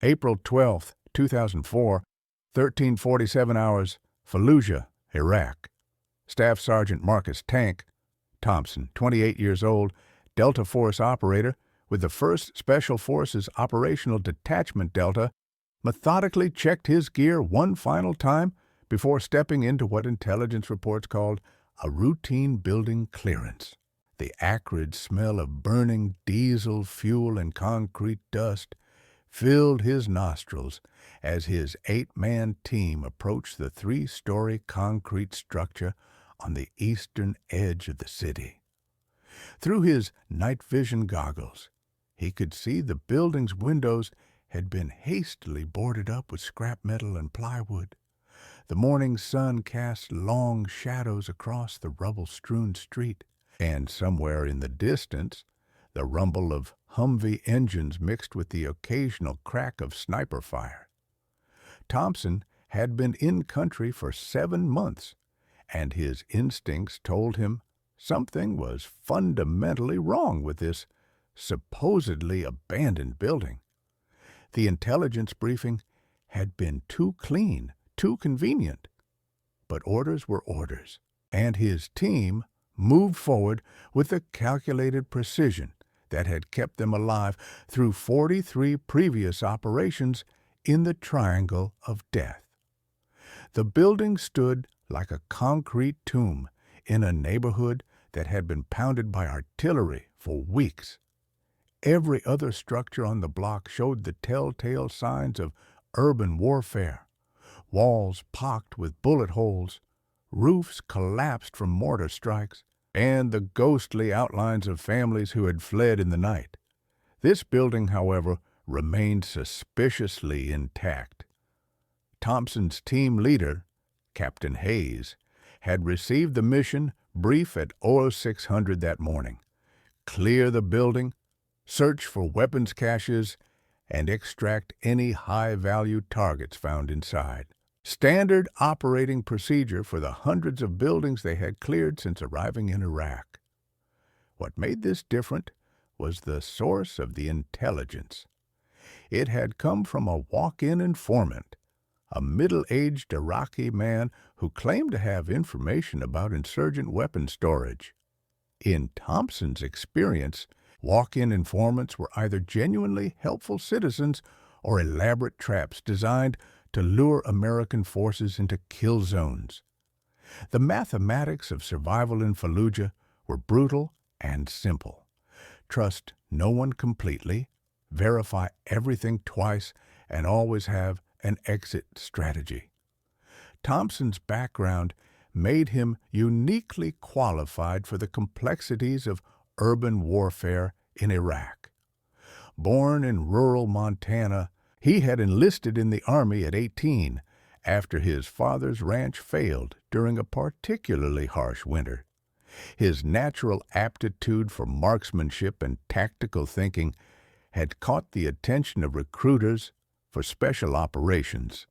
April 12, 2004, 13:47 hours, Fallujah, Iraq. Staff Sergeant Marcus Tank Thompson, 28 years old, Delta Force operator with the 1st Special Forces Operational Detachment Delta, methodically checked his gear one final time before stepping into what intelligence reports called a routine building clearance. The acrid smell of burning diesel fuel and concrete dust filled his nostrils as his 8-man team approached the 3-story concrete structure on the eastern edge of the city. Through his night vision goggles, he could see the building's windows had been hastily boarded up with scrap metal and plywood. The morning sun cast long shadows across the rubble-strewn street, and somewhere in the distance, the rumble of Humvee engines mixed with the occasional crack of sniper fire. Thompson had been in country for 7 months, and his instincts told him something was fundamentally wrong with this supposedly abandoned building. The intelligence briefing had been too clean, too convenient. But orders were orders, and his team moved forward with the calculated precision that had kept them alive through 43 previous operations in the Triangle of Death. The building stood like a concrete tomb in a neighborhood that had been pounded by artillery for weeks. Every other structure on the block showed the telltale signs of urban warfare. Walls pocked with bullet holes, roofs collapsed from mortar strikes, and the ghostly outlines of families who had fled in the night. This building, however, remained suspiciously intact. Thompson's team leader, Captain Hayes, had received the mission brief at 0600 that morning. Clear the building, search for weapons caches, and extract any high-value targets found inside. Standard operating procedure for the hundreds of buildings they had cleared since arriving in Iraq. What made this different was the source of the intelligence. It had come from a walk-in informant, a middle-aged Iraqi man who claimed to have information about insurgent weapon storage. In Thompson's experience, walk-in informants were either genuinely helpful citizens or elaborate traps designed to lure American forces into kill zones. The mathematics of survival in Fallujah were brutal and simple. Trust no one completely, verify everything twice, and always have an exit strategy. Thompson's background made him uniquely qualified for the complexities of urban warfare in Iraq. Born in rural Montana, he had enlisted in the Army at 18 after his father's ranch failed during a particularly harsh winter. His natural aptitude for marksmanship and tactical thinking had caught the attention of recruiters for special operations.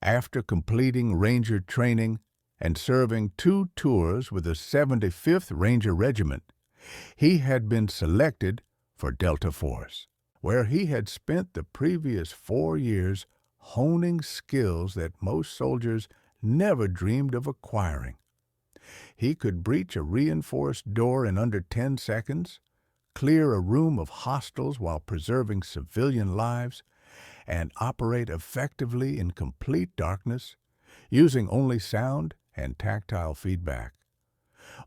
After completing Ranger training and serving 2 tours with the 75th Ranger Regiment, he had been selected for Delta Force, where he had spent the previous 4 years honing skills that most soldiers never dreamed of acquiring. He could breach a reinforced door in under 10 seconds, clear a room of hostiles while preserving civilian lives, and operate effectively in complete darkness, using only sound and tactile feedback.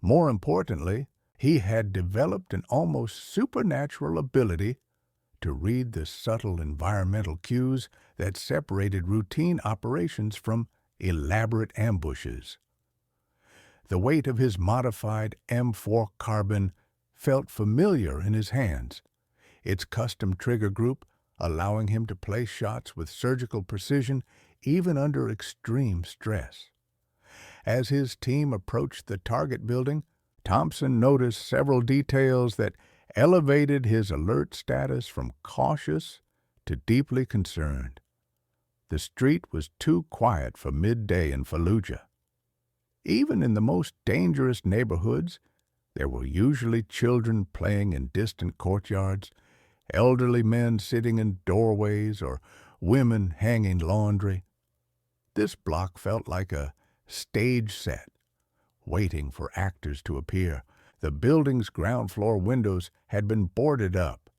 More importantly, he had developed an almost supernatural ability to read the subtle environmental cues that separated routine operations from elaborate ambushes. The weight of his modified M4 carbine felt familiar in his hands, its custom trigger group allowing him to place shots with surgical precision even under extreme stress. As his team approached the target building, Thompson noticed several details that elevated his alert status from cautious to deeply concerned. The street was too quiet for midday in Fallujah. Even in the most dangerous neighborhoods, there were usually children playing in distant courtyards, elderly men sitting in doorways or women hanging laundry. This block felt like a stage set, waiting for actors to appear. The building's ground floor windows had been boarded up,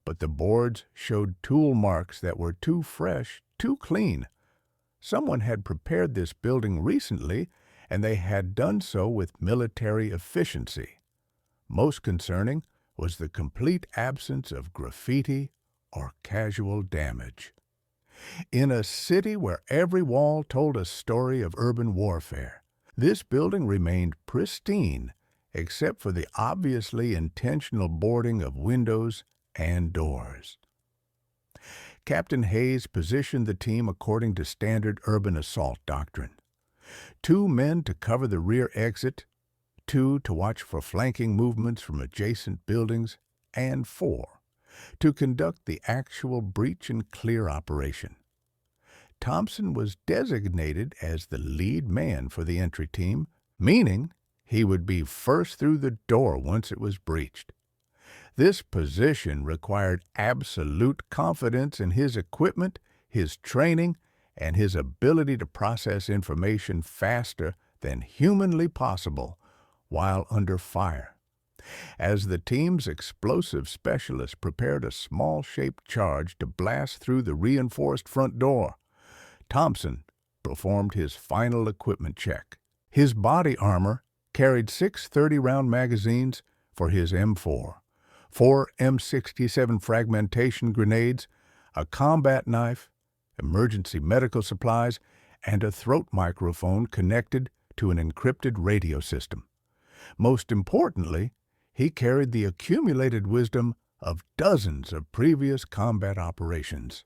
but the boards showed tool marks that were too fresh, too clean. Someone had prepared this building recently, and they had done so with military efficiency. Most concerning was the complete absence of graffiti or casual damage. In a city where every wall told a story of urban warfare, this building remained pristine except for the obviously intentional boarding of windows and doors. Captain Hayes positioned the team according to standard urban assault doctrine. 2 men to cover the rear exit, 2 to watch for flanking movements from adjacent buildings, and 4 to conduct the actual breach and clear operation. Thompson was designated as the lead man for the entry team, meaning he would be first through the door once it was breached. This position required absolute confidence in his equipment, his training, and his ability to process information faster than humanly possible while under fire. As the team's explosive specialist prepared a small-shaped charge to blast through the reinforced front door, Thompson performed his final equipment check. His body armor carried 6 30-round magazines for his M4, 4 M67 fragmentation grenades, a combat knife, emergency medical supplies, and a throat microphone connected to an encrypted radio system. Most importantly, he carried the accumulated wisdom of dozens of previous combat operations.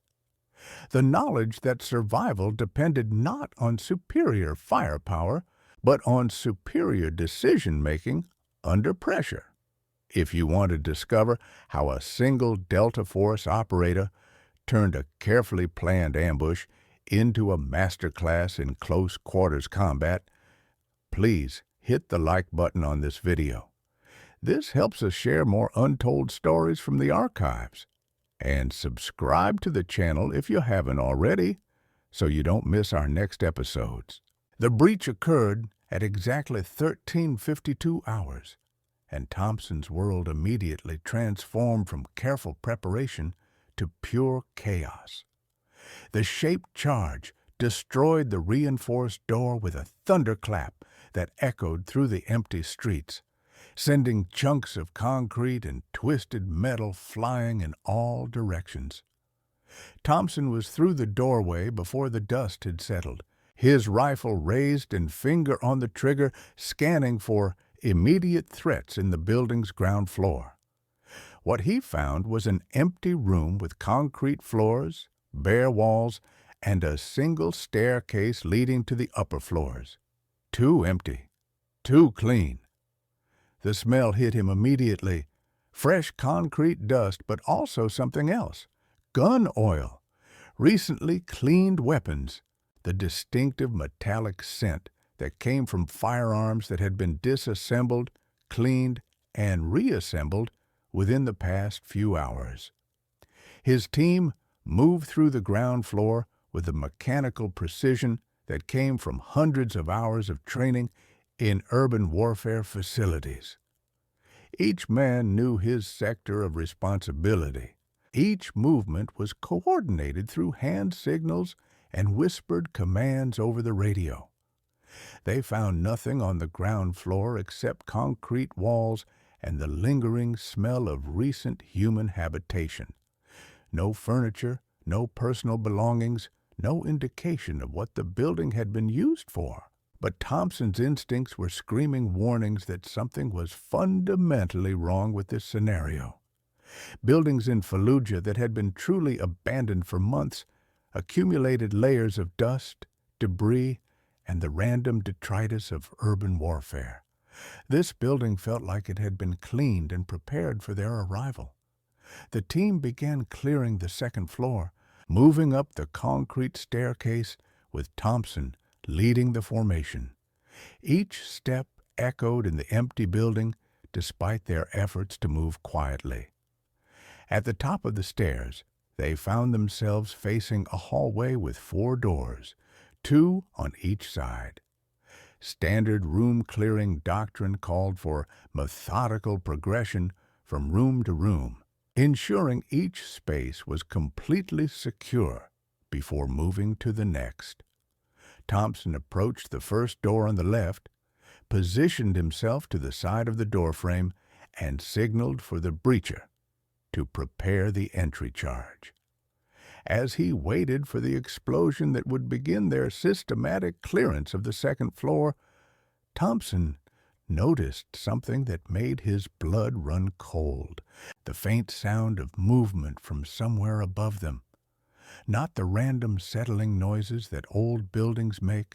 The knowledge that survival depended not on superior firepower, but on superior decision-making under pressure. If you want to discover how a single Delta Force operator turned a carefully planned ambush into a masterclass in close quarters combat, please hit the like button on this video. This helps us share more untold stories from the archives. And subscribe to the channel if you haven't already, so you don't miss our next episodes. The breach occurred at exactly 13:52 hours, and Thompson's world immediately transformed from careful preparation to pure chaos. The shaped charge destroyed the reinforced door with a thunderclap that echoed through the empty streets, sending chunks of concrete and twisted metal flying in all directions. Thompson was through the doorway before the dust had settled, his rifle raised and finger on the trigger, scanning for immediate threats in the building's ground floor. What he found was an empty room with concrete floors, bare walls, and a single staircase leading to the upper floors. Too empty, too clean. The smell hit him immediately. Fresh concrete dust, but also something else. Gun oil. Recently cleaned weapons. The distinctive metallic scent that came from firearms that had been disassembled, cleaned, and reassembled within the past few hours. His team moved through the ground floor with the mechanical precision that came from hundreds of hours of training in urban warfare facilities. Each man knew his sector of responsibility. Each movement was coordinated through hand signals and whispered commands over the radio. They found nothing on the ground floor except concrete walls and the lingering smell of recent human habitation. No furniture, no personal belongings, no indication of what the building had been used for. But Thompson's instincts were screaming warnings that something was fundamentally wrong with this scenario. Buildings in Fallujah that had been truly abandoned for months accumulated layers of dust, debris, and the random detritus of urban warfare. This building felt like it had been cleaned and prepared for their arrival. The team began clearing the second floor, moving up the concrete staircase with Thompson leading the formation. Each step echoed in the empty building despite their efforts to move quietly. At the top of the stairs, they found themselves facing a hallway with 4 doors, 2 on each side. Standard room-clearing doctrine called for methodical progression from room to room, ensuring each space was completely secure before moving to the next. Thompson approached the first door on the left, positioned himself to the side of the doorframe, and signaled for the breacher to prepare the entry charge. As he waited for the explosion that would begin their systematic clearance of the second floor, Thompson noticed something that made his blood run cold, the faint sound of movement from somewhere above them. Not the random settling noises that old buildings make,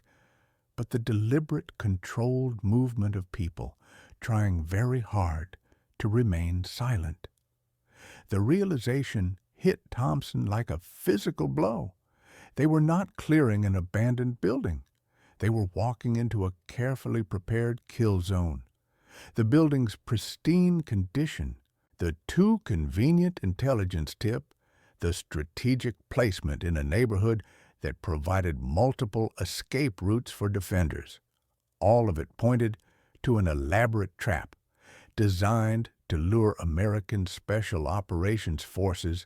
but the deliberate, controlled movement of people trying very hard to remain silent. The realization hit Thompson like a physical blow. They were not clearing an abandoned building. They were walking into a carefully prepared kill zone. The building's pristine condition, the too convenient intelligence tip, the strategic placement in a neighborhood that provided multiple escape routes for defenders. All of it pointed to an elaborate trap designed to lure American Special Operations Forces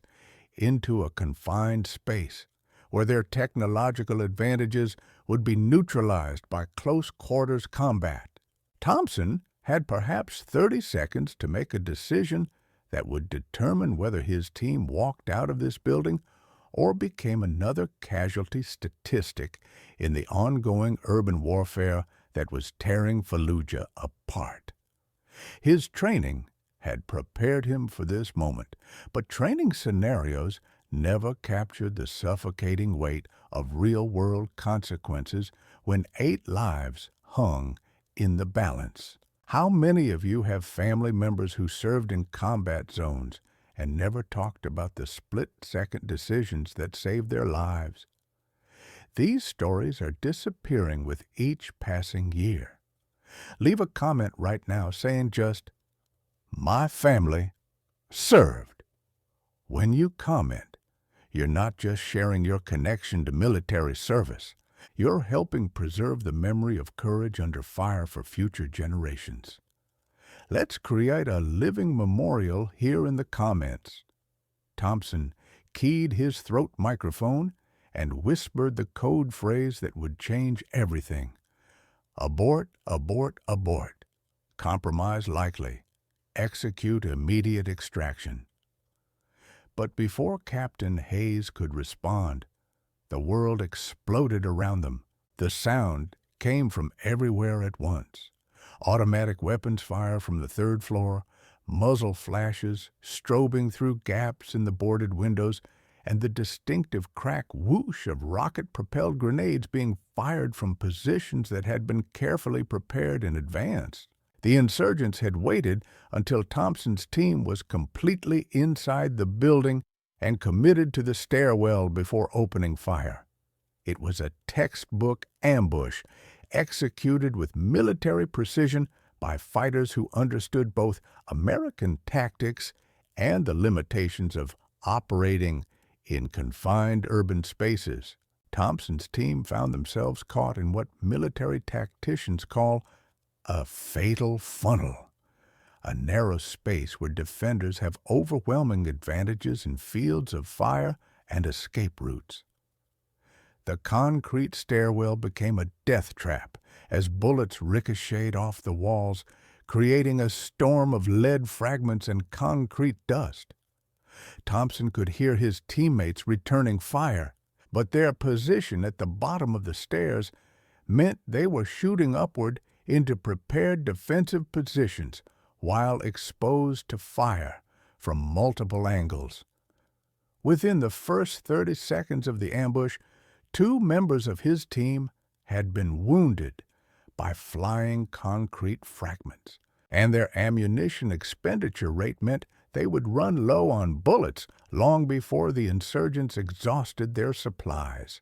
into a confined space where their technological advantages would be neutralized by close-quarters combat. Thompson had perhaps 30 seconds to make a decision that would determine whether his team walked out of this building or became another casualty statistic in the ongoing urban warfare that was tearing Fallujah apart. His training had prepared him for this moment, but training scenarios never captured the suffocating weight of real-world consequences when 8 lives hung in the balance. How many of you have family members who served in combat zones and never talked about the split-second decisions that saved their lives? These stories are disappearing with each passing year. Leave a comment right now saying just, "My family served." When you comment, you're not just sharing your connection to military service. You're helping preserve the memory of courage under fire for future generations. Let's create a living memorial here in the comments. Thompson keyed his throat microphone and whispered the code phrase that would change everything. Abort, abort, abort. Compromise likely. Execute immediate extraction. But before Captain Hayes could respond, the world exploded around them. The sound came from everywhere at once. Automatic weapons fire from the 3rd floor, muzzle flashes strobing through gaps in the boarded windows, and the distinctive crack whoosh of rocket-propelled grenades being fired from positions that had been carefully prepared in advance. The insurgents had waited until Thompson's team was completely inside the building and committed to the stairwell before opening fire. It was a textbook ambush, executed with military precision by fighters who understood both American tactics and the limitations of operating in confined urban spaces. Thompson's team found themselves caught in what military tacticians call a fatal funnel, a narrow space where defenders have overwhelming advantages in fields of fire and escape routes. The concrete stairwell became a death trap as bullets ricocheted off the walls, creating a storm of lead fragments and concrete dust. Thompson could hear his teammates returning fire, but their position at the bottom of the stairs meant they were shooting upward into prepared defensive positions while exposed to fire from multiple angles. Within the first 30 seconds of the ambush, 2 members of his team had been wounded by flying concrete fragments, and their ammunition expenditure rate meant they would run low on bullets long before the insurgents exhausted their supplies.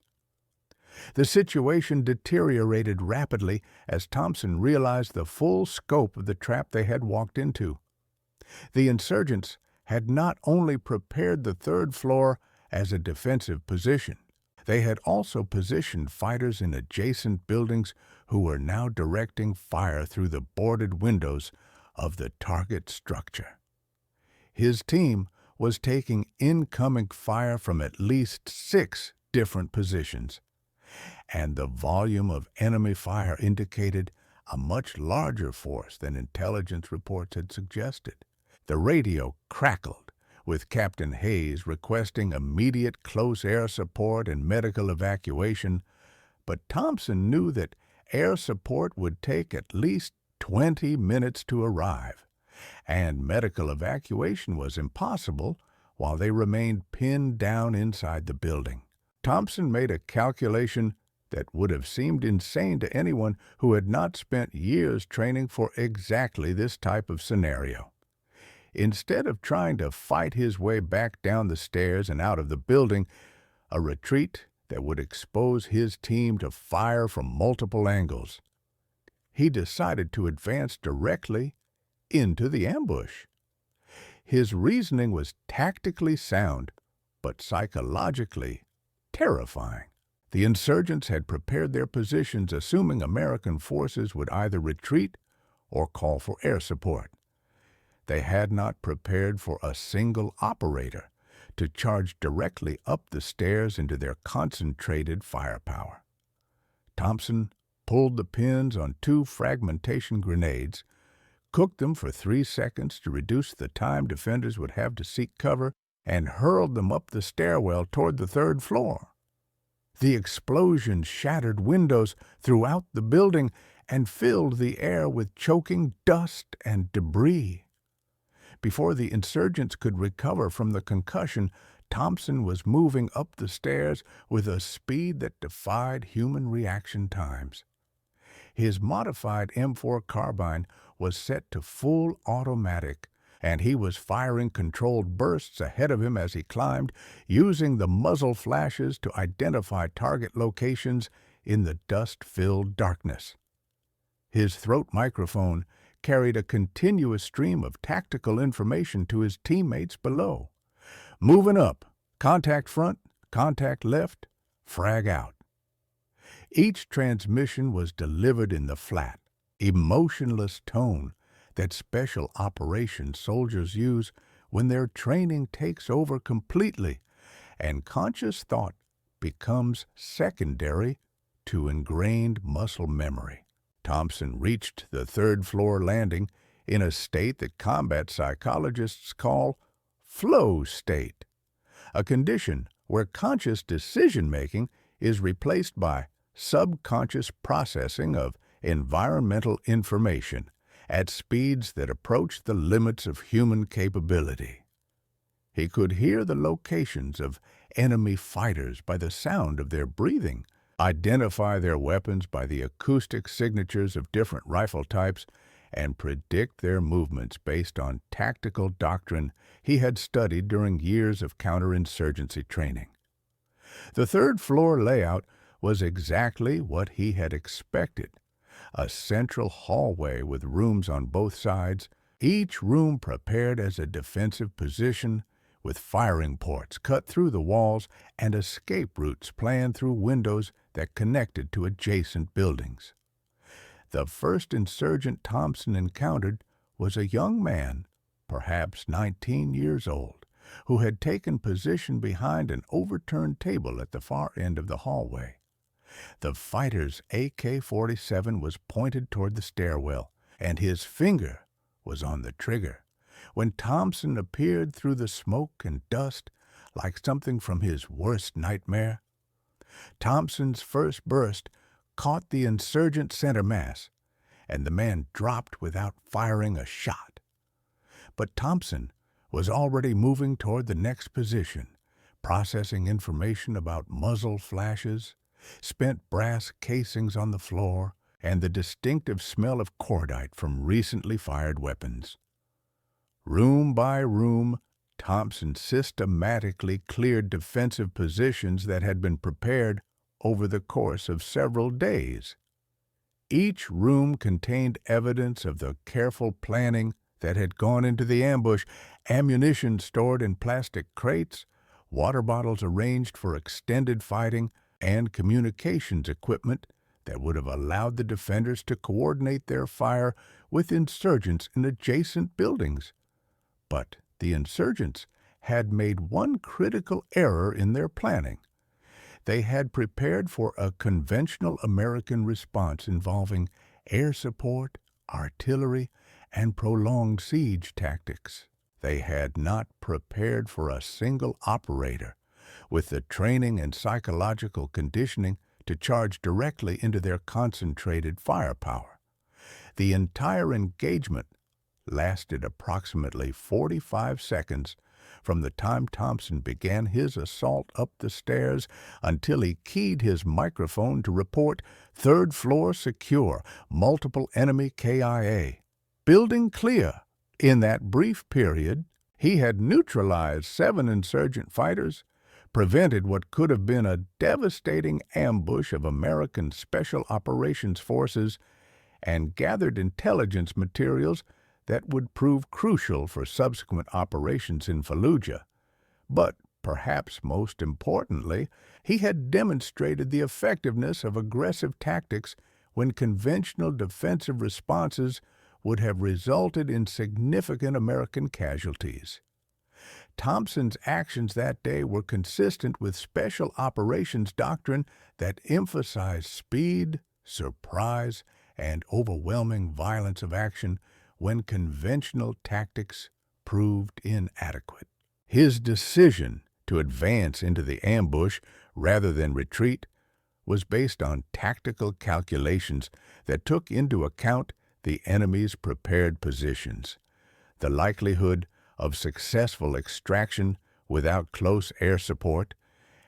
The situation deteriorated rapidly as Thompson realized the full scope of the trap they had walked into. The insurgents had not only prepared the third floor as a defensive position, they had also positioned fighters in adjacent buildings who were now directing fire through the boarded windows of the target structure. His team was taking incoming fire from at least 6 different positions, and the volume of enemy fire indicated a much larger force than intelligence reports had suggested. The radio crackled, with Captain Hayes requesting immediate close air support and medical evacuation, but Thompson knew that air support would take at least 20 minutes to arrive, and medical evacuation was impossible while they remained pinned down inside the building. Thompson made a calculation that would have seemed insane to anyone who had not spent years training for exactly this type of scenario. Instead of trying to fight his way back down the stairs and out of the building, a retreat that would expose his team to fire from multiple angles, he decided to advance directly into the ambush. His reasoning was tactically sound, but psychologically terrifying. The insurgents had prepared their positions assuming American forces would either retreat or call for air support. They had not prepared for a single operator to charge directly up the stairs into their concentrated firepower. Thompson pulled the pins on 2 fragmentation grenades, cooked them for 3 seconds to reduce the time defenders would have to seek cover, and hurled them up the stairwell toward the 3rd floor. The explosion shattered windows throughout the building and filled the air with choking dust and debris. Before the insurgents could recover from the concussion, Thompson was moving up the stairs with a speed that defied human reaction times. His modified M4 carbine was set to full automatic, and he was firing controlled bursts ahead of him as he climbed, using the muzzle flashes to identify target locations in the dust-filled darkness. His throat microphone carried a continuous stream of tactical information to his teammates below. Moving up, contact front, contact left, frag out. Each transmission was delivered in the flat, emotionless tone that special operations soldiers use when their training takes over completely and conscious thought becomes secondary to ingrained muscle memory. Thompson reached the 3rd floor landing in a state that combat psychologists call flow state, a condition where conscious decision-making is replaced by subconscious processing of environmental information at speeds that approach the limits of human capability. He could hear the locations of enemy fighters by the sound of their breathing, identify their weapons by the acoustic signatures of different rifle types, and predict their movements based on tactical doctrine he had studied during years of counterinsurgency training. The 3rd floor layout was exactly what he had expected: a central hallway with rooms on both sides, each room prepared as a defensive position, with firing ports cut through the walls and escape routes planned through windows that connected to adjacent buildings. The first insurgent Thompson encountered was a young man, perhaps 19 years old, who had taken position behind an overturned table at the far end of the hallway. The fighter's AK-47 was pointed toward the stairwell, and his finger was on the trigger, when Thompson appeared through the smoke and dust like something from his worst nightmare. Thompson's first burst caught the insurgent center mass, and the man dropped without firing a shot. But Thompson was already moving toward the next position, processing information about muzzle flashes, spent brass casings on the floor, and the distinctive smell of cordite from recently fired weapons. Room by room, Thompson systematically cleared defensive positions that had been prepared over the course of several days. Each room contained evidence of the careful planning that had gone into the ambush, ammunition stored in plastic crates, water bottles arranged for extended fighting, and communications equipment that would have allowed the defenders to coordinate their fire with insurgents in adjacent buildings. But the insurgents had made one critical error in their planning. They had prepared for a conventional American response involving air support, artillery, and prolonged siege tactics. They had not prepared for a single operator with the training and psychological conditioning to charge directly into their concentrated firepower. The entire engagement lasted approximately 45 seconds from the time Thompson began his assault up the stairs until he keyed his microphone to report third floor secure, multiple enemy KIA. Building clear. In that brief period, he had neutralized 7 insurgent fighters, prevented what could have been a devastating ambush of American Special Operations Forces, and gathered intelligence materials that would prove crucial for subsequent operations in Fallujah. But perhaps most importantly, he had demonstrated the effectiveness of aggressive tactics when conventional defensive responses would have resulted in significant American casualties. Thompson's actions that day were consistent with Special Operations doctrine that emphasized speed, surprise, and overwhelming violence of action when conventional tactics proved inadequate. His decision to advance into the ambush rather than retreat was based on tactical calculations that took into account the enemy's prepared positions, the likelihood of successful extraction without close air support,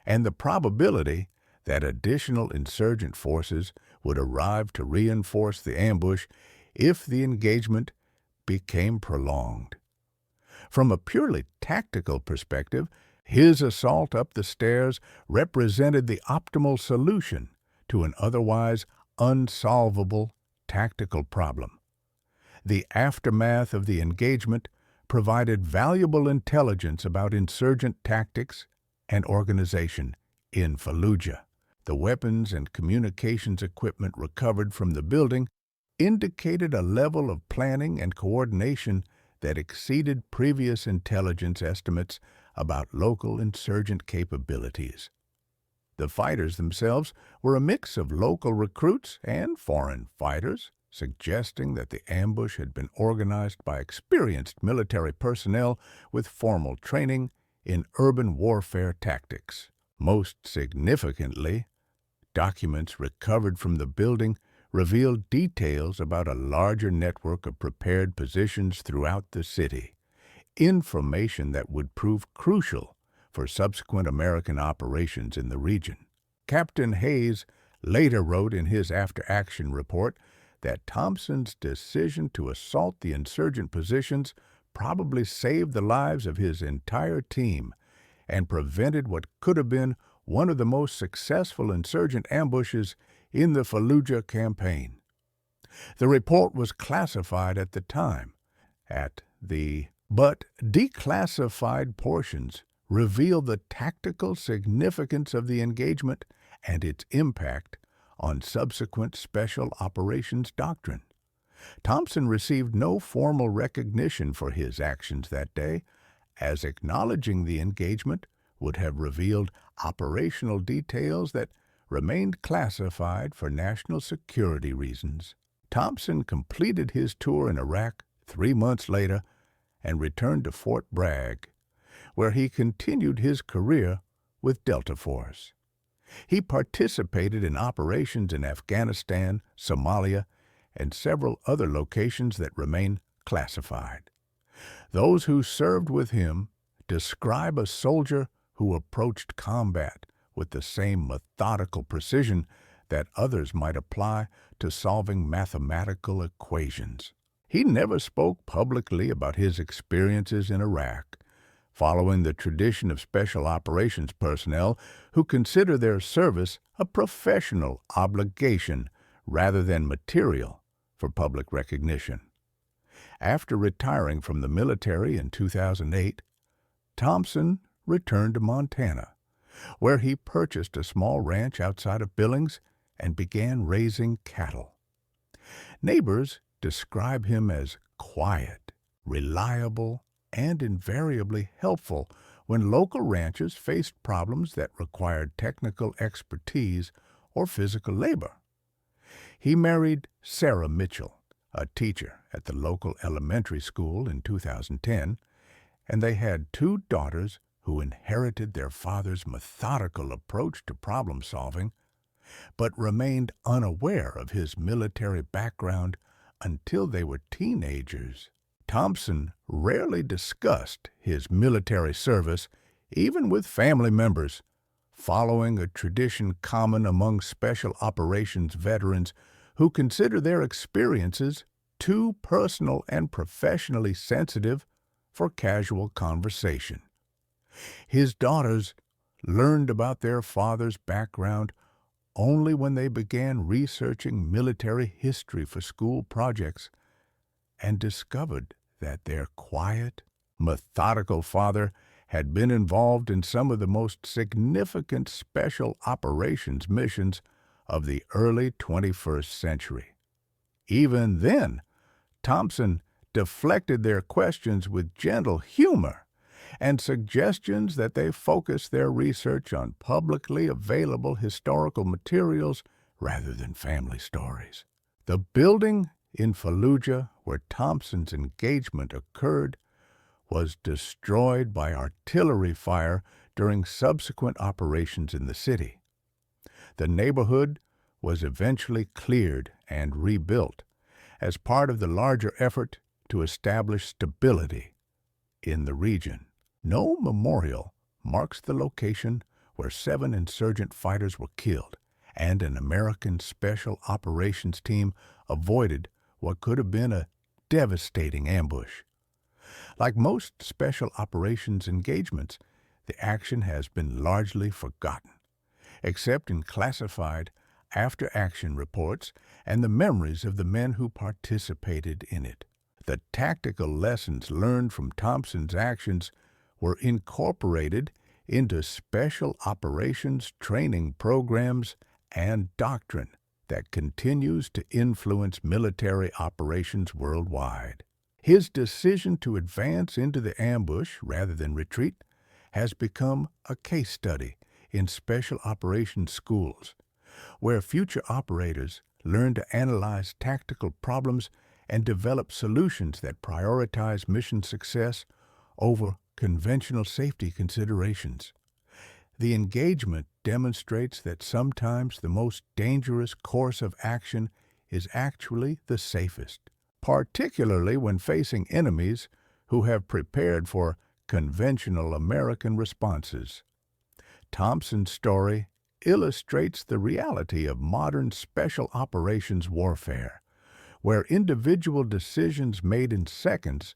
and the probability that additional insurgent forces would arrive to reinforce the ambush if the engagement became prolonged. From a purely tactical perspective, his assault up the stairs represented the optimal solution to an otherwise unsolvable tactical problem. The aftermath of the engagement provided valuable intelligence about insurgent tactics and organization in Fallujah. The weapons and communications equipment recovered from the building indicated a level of planning and coordination that exceeded previous intelligence estimates about local insurgent capabilities. The fighters themselves were a mix of local recruits and foreign fighters, suggesting that the ambush had been organized by experienced military personnel with formal training in urban warfare tactics. Most significantly, documents recovered from the building revealed details about a larger network of prepared positions throughout the city, information that would prove crucial for subsequent American operations in the region. Captain Hayes later wrote in his after-action report that Thompson's decision to assault the insurgent positions probably saved the lives of his entire team and prevented what could have been one of the most successful insurgent ambushes in the Fallujah campaign. The report was classified at the time, but declassified portions reveal the tactical significance of the engagement and its impact on subsequent Special Operations doctrine. Thompson received no formal recognition for his actions that day, as acknowledging the engagement would have revealed operational details that remained classified for national security reasons. Thompson completed his tour in Iraq 3 months later and returned to Fort Bragg, where he continued his career with Delta Force. He participated in operations in Afghanistan, Somalia, and several other locations that remain classified. Those who served with him describe a soldier who approached combat with the same methodical precision that others might apply to solving mathematical equations. He never spoke publicly about his experiences in Iraq, following the tradition of Special Operations personnel who consider their service a professional obligation rather than material for public recognition. After retiring from the military in 2008, Thompson returned to Montana, where he purchased a small ranch outside of Billings and began raising cattle. Neighbors describe him as quiet, reliable, and invariably helpful when local ranchers faced problems that required technical expertise or physical labor. He married Sarah Mitchell, a teacher at the local elementary school, in 2010, and they had 2 daughters who inherited their father's methodical approach to problem solving, but remained unaware of his military background until they were teenagers. Thompson rarely discussed his military service, even with family members, following a tradition common among special operations veterans who consider their experiences too personal and professionally sensitive for casual conversation. His daughters learned about their father's background only when they began researching military history for school projects and discovered that their quiet, methodical father had been involved in some of the most significant special operations missions of the early 21st century. Even then, Thompson deflected their questions with gentle humor and suggestions that they focus their research on publicly available historical materials rather than family stories. The building in Fallujah where Thompson's engagement occurred was destroyed by artillery fire during subsequent operations in the city. The neighborhood was eventually cleared and rebuilt as part of the larger effort to establish stability in the region. No memorial marks the location where 7 insurgent fighters were killed, and an American Special Operations team avoided what could have been a devastating ambush. Like most special operations engagements, the action has been largely forgotten, except in classified after-action reports and the memories of the men who participated in it. The tactical lessons learned from Thompson's actions were incorporated into special operations training programs and doctrine that continues to influence military operations worldwide. His decision to advance into the ambush rather than retreat has become a case study in special operations schools, where future operators learn to analyze tactical problems and develop solutions that prioritize mission success over conventional safety considerations. The engagement demonstrates that sometimes the most dangerous course of action is actually the safest, particularly when facing enemies who have prepared for conventional American responses. Thompson's story illustrates the reality of modern special operations warfare, where individual decisions made in seconds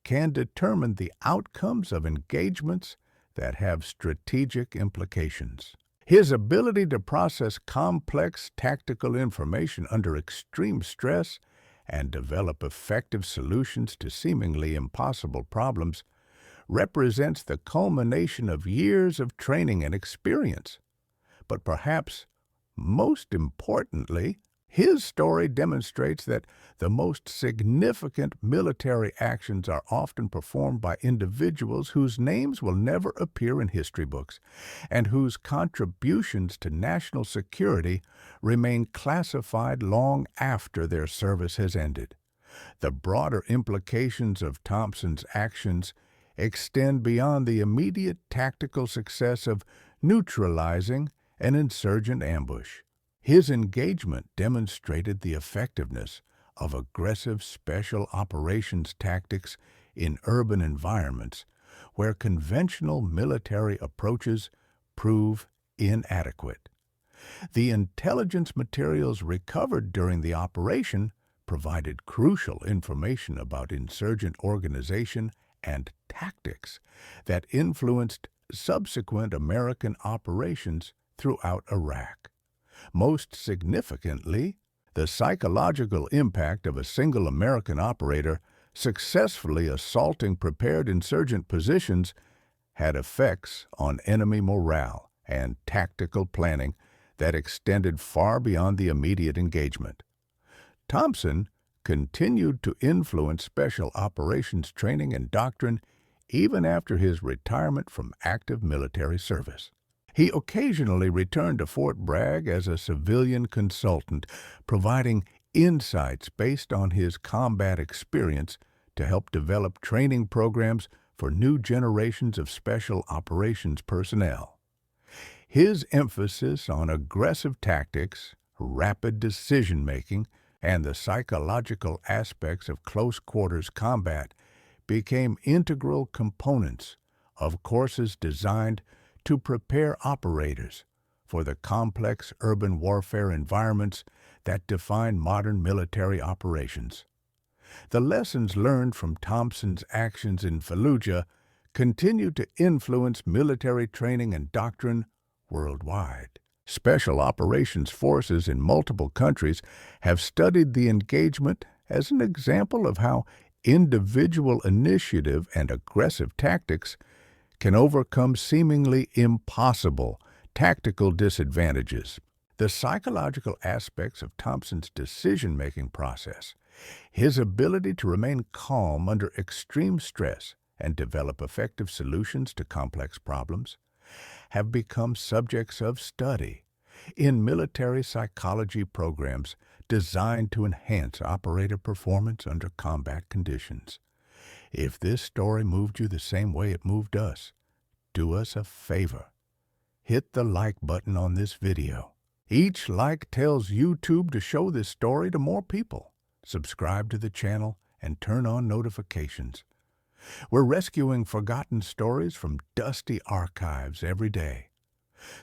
can determine the outcomes of engagements that have strategic implications. His ability to process complex tactical information under extreme stress and develop effective solutions to seemingly impossible problems represents the culmination of years of training and experience. But perhaps most importantly, his story demonstrates that the most significant military actions are often performed by individuals whose names will never appear in history books and whose contributions to national security remain classified long after their service has ended. The broader implications of Thompson's actions extend beyond the immediate tactical success of neutralizing an insurgent ambush. His engagement demonstrated the effectiveness of aggressive special operations tactics in urban environments where conventional military approaches prove inadequate. The intelligence materials recovered during the operation provided crucial information about insurgent organization and tactics that influenced subsequent American operations throughout Iraq. Most significantly, the psychological impact of a single American operator successfully assaulting prepared insurgent positions had effects on enemy morale and tactical planning that extended far beyond the immediate engagement. Thompson continued to influence special operations training and doctrine even after his retirement from active military service. He occasionally returned to Fort Bragg as a civilian consultant, providing insights based on his combat experience to help develop training programs for new generations of special operations personnel. His emphasis on aggressive tactics, rapid decision-making, and the psychological aspects of close-quarters combat became integral components of courses designed to prepare operators for the complex urban warfare environments that define modern military operations. The lessons learned from Thompson's actions in Fallujah continue to influence military training and doctrine worldwide. Special operations forces in multiple countries have studied the engagement as an example of how individual initiative and aggressive tactics can overcome seemingly impossible tactical disadvantages. The psychological aspects of Thompson's decision-making process, his ability to remain calm under extreme stress and develop effective solutions to complex problems, have become subjects of study in military psychology programs designed to enhance operator performance under combat conditions. If this story moved you the same way it moved us, do us a favor. Hit the like button on this video. Each like tells YouTube to show this story to more people. Subscribe to the channel and turn on notifications. We're rescuing forgotten stories from dusty archives every day.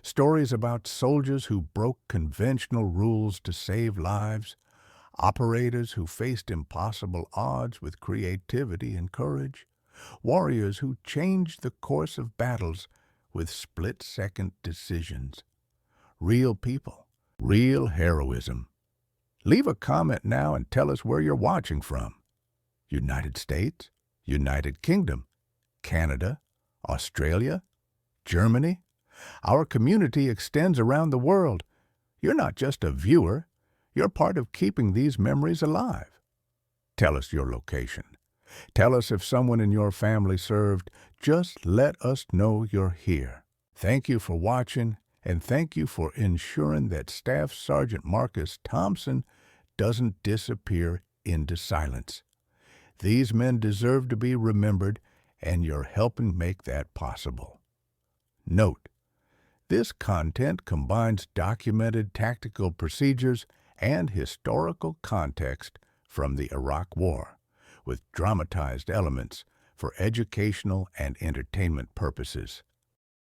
Stories about soldiers who broke conventional rules to save lives, operators who faced impossible odds with creativity and courage, warriors who changed the course of battles with split-second decisions. Real people, real heroism. Leave a comment now and tell us where you're watching from. United States, United Kingdom, Canada, Australia, Germany. Our community extends around the world. You're not just a viewer, you're part of keeping these memories alive. Tell us your location. Tell us if someone in your family served. Just let us know you're here. Thank you for watching, and thank you for ensuring that Staff Sergeant Marcus Thompson doesn't disappear into silence. These men deserve to be remembered, and you're helping make that possible. Note: this content combines documented tactical procedures and historical context from the Iraq War, with dramatized elements for educational and entertainment purposes.